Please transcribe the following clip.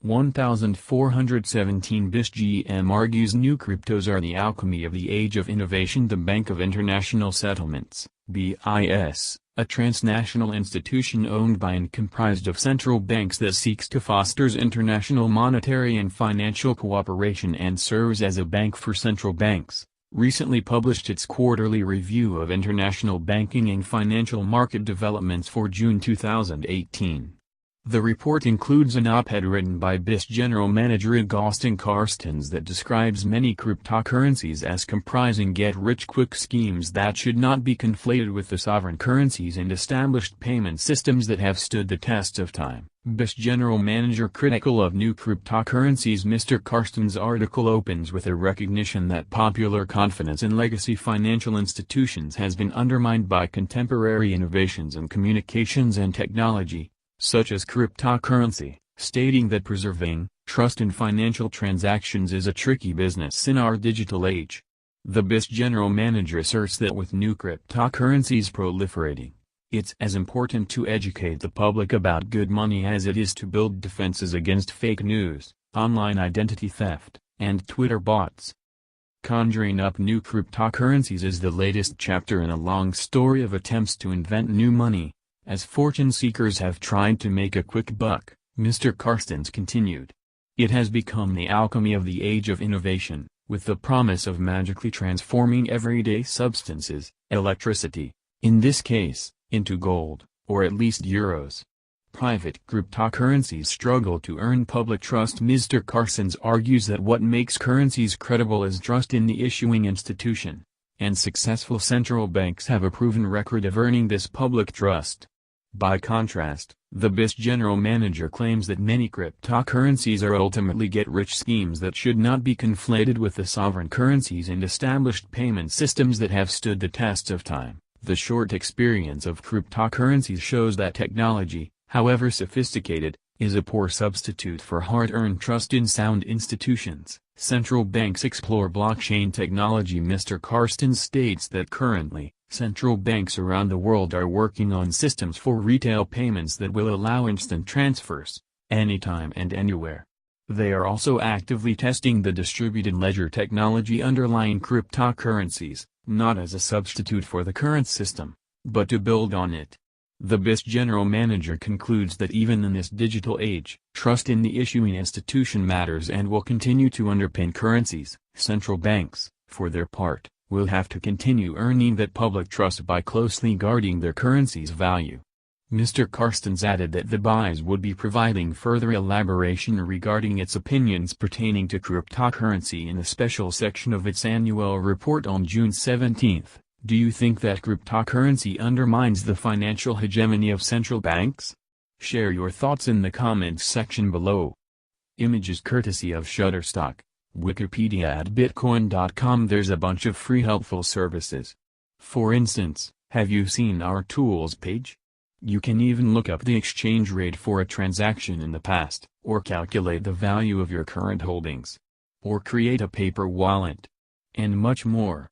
1417 BIS GM argues new cryptos are the alchemy of the age of innovation. The Bank of International Settlements, BIS, a transnational institution owned by and comprised of central banks that seeks to foster international monetary and financial cooperation and serves as a bank for central banks, recently published its quarterly review of international banking and financial market developments for June 2018. The report includes an op-ed written by BIS General Manager Agustín Carstens that describes many cryptocurrencies as comprising get-rich-quick schemes that should not be conflated with the sovereign currencies and established payment systems that have stood the test of time. BIS General Manager critical of new cryptocurrencies. Mr. Carstens' article opens with a recognition that popular confidence in legacy financial institutions has been undermined by contemporary innovations in communications and technology, such as cryptocurrency, stating that preserving trust in financial transactions is a tricky business in our digital age. The BIS General Manager asserts that with new cryptocurrencies proliferating, it's as important to educate the public about good money as it is to build defenses against fake news, online identity theft, and Twitter bots. Conjuring up new cryptocurrencies is the latest chapter in a long story of attempts to invent new money, as fortune seekers have tried to make a quick buck, Mr. Carstens continued. It has become the alchemy of the age of innovation, with the promise of magically transforming everyday substances, electricity, in this case, into gold, or at least euros. Private cryptocurrencies struggle to earn public trust. Mr. Carstens argues that what makes currencies credible is trust in the issuing institution, and successful central banks have a proven record of earning this public trust. By contrast, the BIS General Manager claims that many cryptocurrencies are ultimately get-rich schemes that should not be conflated with the sovereign currencies and established payment systems that have stood the test of time. The short experience of cryptocurrencies shows that technology, however sophisticated, is a poor substitute for hard-earned trust in sound institutions. Central banks explore blockchain technology. Mr. Carstens states that currently, central banks around the world are working on systems for retail payments that will allow instant transfers, anytime and anywhere. They are also actively testing the distributed ledger technology underlying cryptocurrencies, not as a substitute for the current system, but to build on it. The BIS General Manager concludes that even in this digital age, trust in the issuing institution matters and will continue to underpin currencies. Central banks, for their part, will have to continue earning that public trust by closely guarding their currency's value. Mr. Carstens added that the BIS would be providing further elaboration regarding its opinions pertaining to cryptocurrency in a special section of its annual report on June 17. Do you think that cryptocurrency undermines the financial hegemony of central banks? Share your thoughts in the comments section below. Images courtesy of Shutterstock, Wikipedia at bitcoin.com. There's a bunch of free helpful services. For instance, have you seen our tools page? You can even look up the exchange rate for a transaction in the past, or calculate the value of your current holdings, or create a paper wallet, and much more.